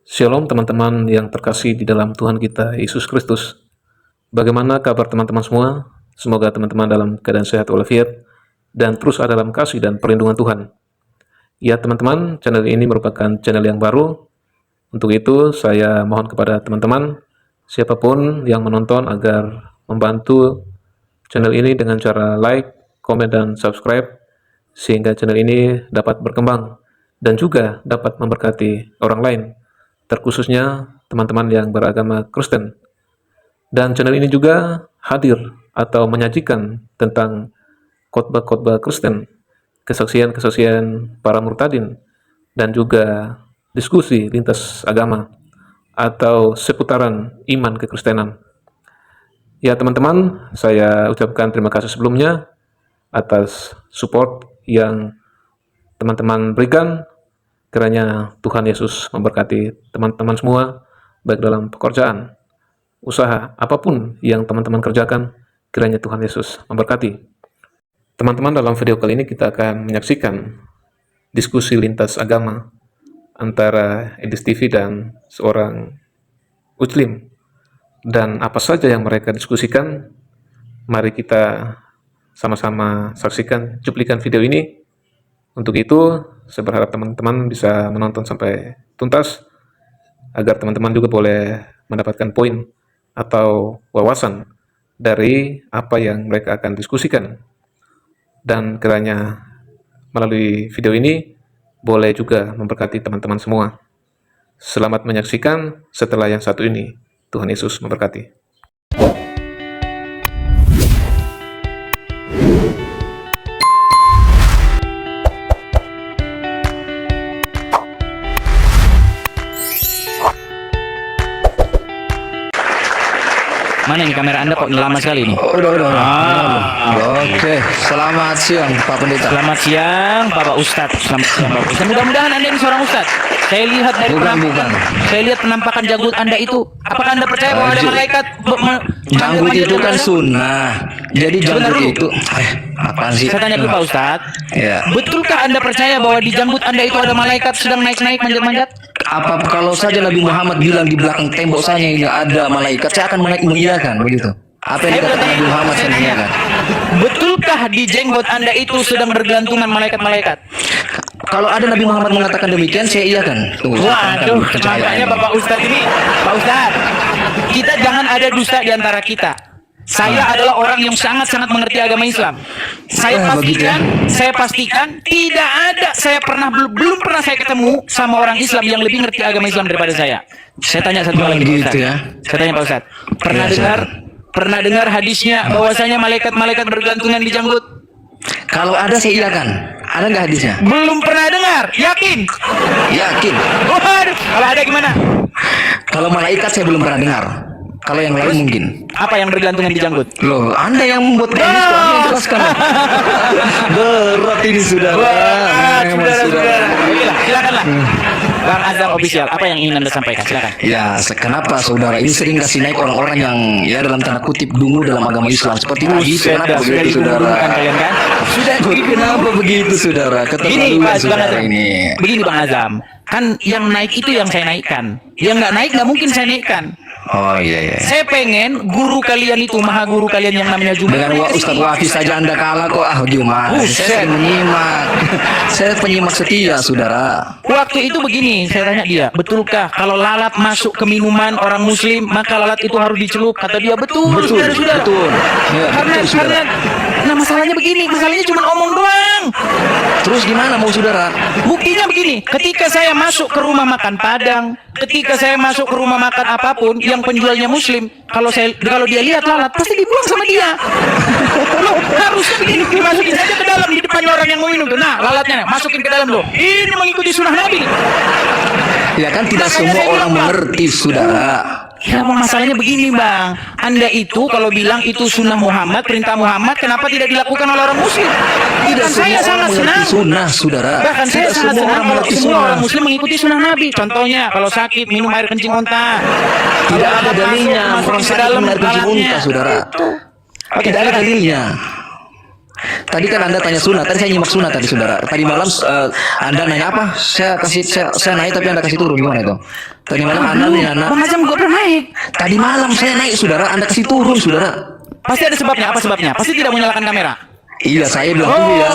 Shalom teman-teman yang terkasih di dalam Tuhan kita Yesus Kristus. Bagaimana kabar teman-teman semua? Semoga teman-teman dalam keadaan sehat walafiat dan terus ada dalam kasih dan perlindungan Tuhan. Ya teman-teman, channel ini merupakan channel yang baru. Untuk itu saya mohon kepada teman-teman, siapapun yang menonton agar membantu channel ini dengan cara like, komen, dan subscribe, sehingga channel ini dapat berkembang dan juga dapat memberkati orang lain, terkhususnya teman-teman yang beragama Kristen. Dan channel ini juga hadir atau menyajikan tentang khotbah-khotbah Kristen, kesaksian-kesaksian para murtadin, dan juga diskusi lintas agama atau seputaran iman kekristenan. Ya teman-teman, saya ucapkan terima kasih sebelumnya atas support yang teman-teman berikan. Kiranya Tuhan Yesus memberkati teman-teman semua, baik dalam pekerjaan, usaha, apapun yang teman-teman kerjakan, kiranya Tuhan Yesus memberkati. Teman-teman, dalam video kali ini kita akan menyaksikan diskusi lintas agama antara Edis TV dan seorang Muslim. Dan apa saja yang mereka diskusikan, mari kita sama-sama saksikan cuplikan video ini. Untuk itu, saya berharap teman-teman bisa menonton sampai tuntas, agar teman-teman juga boleh mendapatkan poin atau wawasan dari apa yang mereka akan diskusikan. Dan kiranya melalui video ini boleh juga memberkati teman-teman semua. Selamat menyaksikan setelah yang satu ini. Tuhan Yesus memberkati. Mana ini kamera Anda kok lama sekali nih? Udah. Oke, selamat siang Pak Pendeta. Selamat siang Bapak Ustadz. Selamat siang Bapak Ustadz. Mudah-mudahan Anda ini seorang Ustadz. Saya lihat dari saya lihat penampakan janggut Anda itu. Apakah Anda percaya bahwa ada malaikat? Janggut itu kan sunnah. Jadi janggut itu apaan sih? Saya tanya dulu Pak Ustadz. Ya. Betulkah Anda percaya bahwa di janggut Anda itu ada malaikat sedang naik-naik manjat-manjat? Apa kalau saja Nabi Muhammad bilang di belakang tembok saya ini ada malaikat, saya akan mengiyakan begitu. Apa yang dikatakan Nabi Muhammad saya mengiyakan. Betulkah di jenggot Anda itu sedang bergelantungan malaikat-malaikat? Kalau ada Nabi Muhammad mengatakan demikian, saya iyakan. Tunggu, Waduh, makanya Bapak Ustadz ini, Pak Ustadz, kita jangan ada dusta di antara kita. Saya adalah orang yang sangat-sangat mengerti agama Islam. Saya pastikan tidak ada, belum pernah saya ketemu sama orang Islam yang lebih ngerti agama Islam daripada saya. Saya tanya satu hal lagi Pak Ustadz. Saya tanya Pak Ustadz, pernah dengar hadisnya bahwasanya malaikat-malaikat bergantungan di janggut? Kalau ada saya iyakan. Ada nggak hadisnya? Belum pernah dengar, yakin? Yakin. Waduh, kalau ada gimana? Kalau malaikat saya belum pernah dengar. Kalau yang lain mungkin. Apa yang bergantungan di janggut? Loh, Anda yang membuat ini, Anda yang jelaskan. Berat ini saudara. Saudara. Okelah, silakanlah. Bang Azam Official, apa yang ingin Anda sampaikan? Silakan. Ya, kenapa saudara ini sering kasih naik orang-orang yang ya dalam tanda kutip dungu dalam agama Islam seperti begitu? Kenapa begitu saudara? Kalian kan? Sudah. Kenapa begitu saudara? Begini Bang saudara Azam. Begini Bang Azam. Kan yang naik itu yang saya naikkan. Yang nggak naik nggak mungkin saya naikkan. Oh iya. Saya pengen guru kalian itu, maha guru kalian yang namanya Jumat. Dengan Ustadz Wafi saja Anda kalah kok. Jumat. Saya menyimak. Saya penyimak setia saudara. Waktu itu begini, saya tanya dia, betulkah kalau lalat masuk ke minuman orang Muslim maka lalat itu harus dicelup? Kata dia betul. Betul. Ya, Karena nah masalahnya begini, masalahnya cuma omong doang. Terus gimana mau saudara? Buktinya begini, ketika saya masuk ke rumah makan Padang, ketika saya masuk ke rumah makan apapun yang penjualnya Muslim, kalau dia lihat lalat pasti dibuang sama dia. Loh, harusnya begini, dimasukin saja ke dalam di depannya orang yang mau minum tuh. Nah, lalatnya masukin ke dalam loh. Ini mengikuti sunnah Nabi. Ya kan tidak semua orang mengerti saudara. Ya masalahnya begini Bang, Anda itu kalau bilang itu sunnah Muhammad, perintah Muhammad, kenapa tidak dilakukan oleh orang Muslim? Tidak saya sangat senang. Sunnah saudara. Bahkan saya sangat senang kalau semua orang Muslim mengikuti sunnah Nabi. Contohnya kalau sakit minum air kencing unta. Tidak ada dalilnya orang sakit minum air kencing unta saudara. Oke, tidak ada dalilnya. Tadi kan Anda tanya sunat, tadi saya nyimak sunat tadi saudara. Tadi malam Anda nanya apa? Saya naik tapi Anda kasih turun, gimana itu? Tadi malam Anda nih anak. Bang Azam gua pernah naik. Tadi malam saya naik saudara, Anda kasih turun saudara. Pasti ada sebabnya. Apa sebabnya? Pasti tidak menyalakan kamera. Iya, saya bilang dulu ya,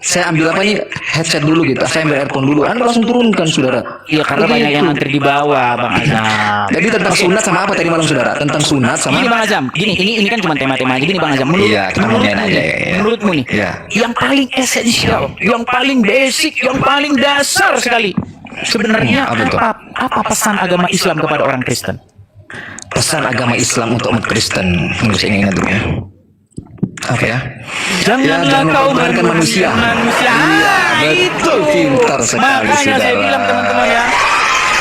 saya ambil apa nih, headset dulu gitu, saya ambil earphone dulu, Anda langsung turunkan saudara. Iya, karena Begitu. banyak yang antri di bawah, Bang Azam. Jadi tentang sunat sama apa tadi malam saudara? Tentang sunat sama Gini Bang Azam, ini kan cuma tema-tema aja. Gini Bang Azam, Iya, kita ngomongin aja, ya. menurutmu nih, Iya. yang paling esensial, yang paling basic, yang paling dasar sekali, sebenarnya Apa itu? apa pesan agama Islam kepada orang Kristen? pesan agama Islam untuk umat Kristen. Tunggu saya ingat dulu ya. Apa ya? Janganlah jangan kau mempertahankan manusia. manusia. Iya, Itu betul, pintar sekali, makanya saya saudara. bilang teman-teman ya,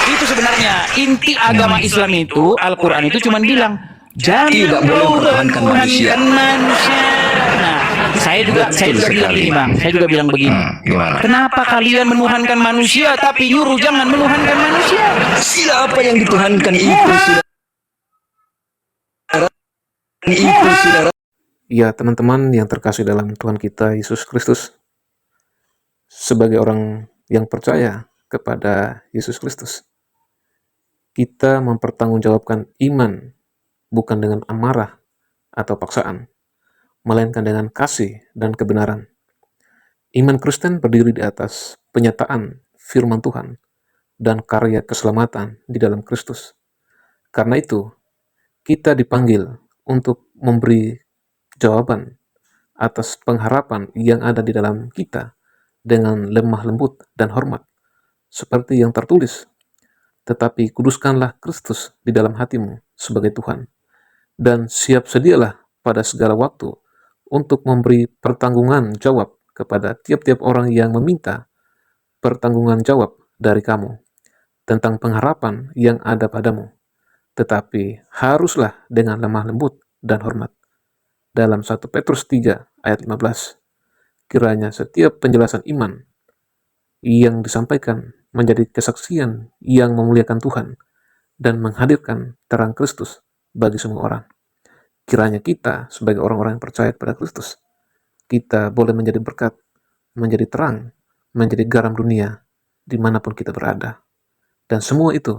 itu sebenarnya inti agama Islam itu, Al-Quran itu cuma bilang jangan Tidak boleh kau mempertahankan manusia. manusia. Nah, saya juga bilang sekali. gini Bang, saya juga bilang begini. Gimana? Kenapa kalian menuhankan manusia tapi nyuruh jangan menuhankan manusia? Siapa yang dituhankan itu saudara? Itu saudara. Ya, teman-teman yang terkasih dalam Tuhan kita Yesus Kristus, sebagai orang yang percaya kepada Yesus Kristus, kita mempertanggungjawabkan iman bukan dengan amarah atau paksaan, melainkan dengan kasih dan kebenaran. Iman Kristen berdiri di atas penyataan firman Tuhan dan karya keselamatan di dalam Kristus. Karena itu, kita dipanggil untuk memberi jawaban atas pengharapan yang ada di dalam kita dengan lemah lembut dan hormat, seperti yang tertulis, tetapi kuduskanlah Kristus di dalam hatimu sebagai Tuhan, dan siap sedialah pada segala waktu untuk memberi pertanggungan jawab kepada tiap-tiap orang yang meminta pertanggungan jawab dari kamu tentang pengharapan yang ada padamu, tetapi haruslah dengan lemah lembut dan hormat. Dalam 1 Petrus 3 ayat 15, kiranya setiap penjelasan iman yang disampaikan menjadi kesaksian yang memuliakan Tuhan dan menghadirkan terang Kristus bagi semua orang. Kiranya kita sebagai orang-orang yang percaya kepada Kristus, kita boleh menjadi berkat, menjadi terang, menjadi garam dunia dimanapun kita berada. Dan semua itu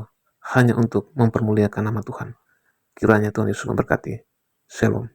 hanya untuk mempermuliakan nama Tuhan. Kiranya Tuhan Yesus memberkati. Shalom.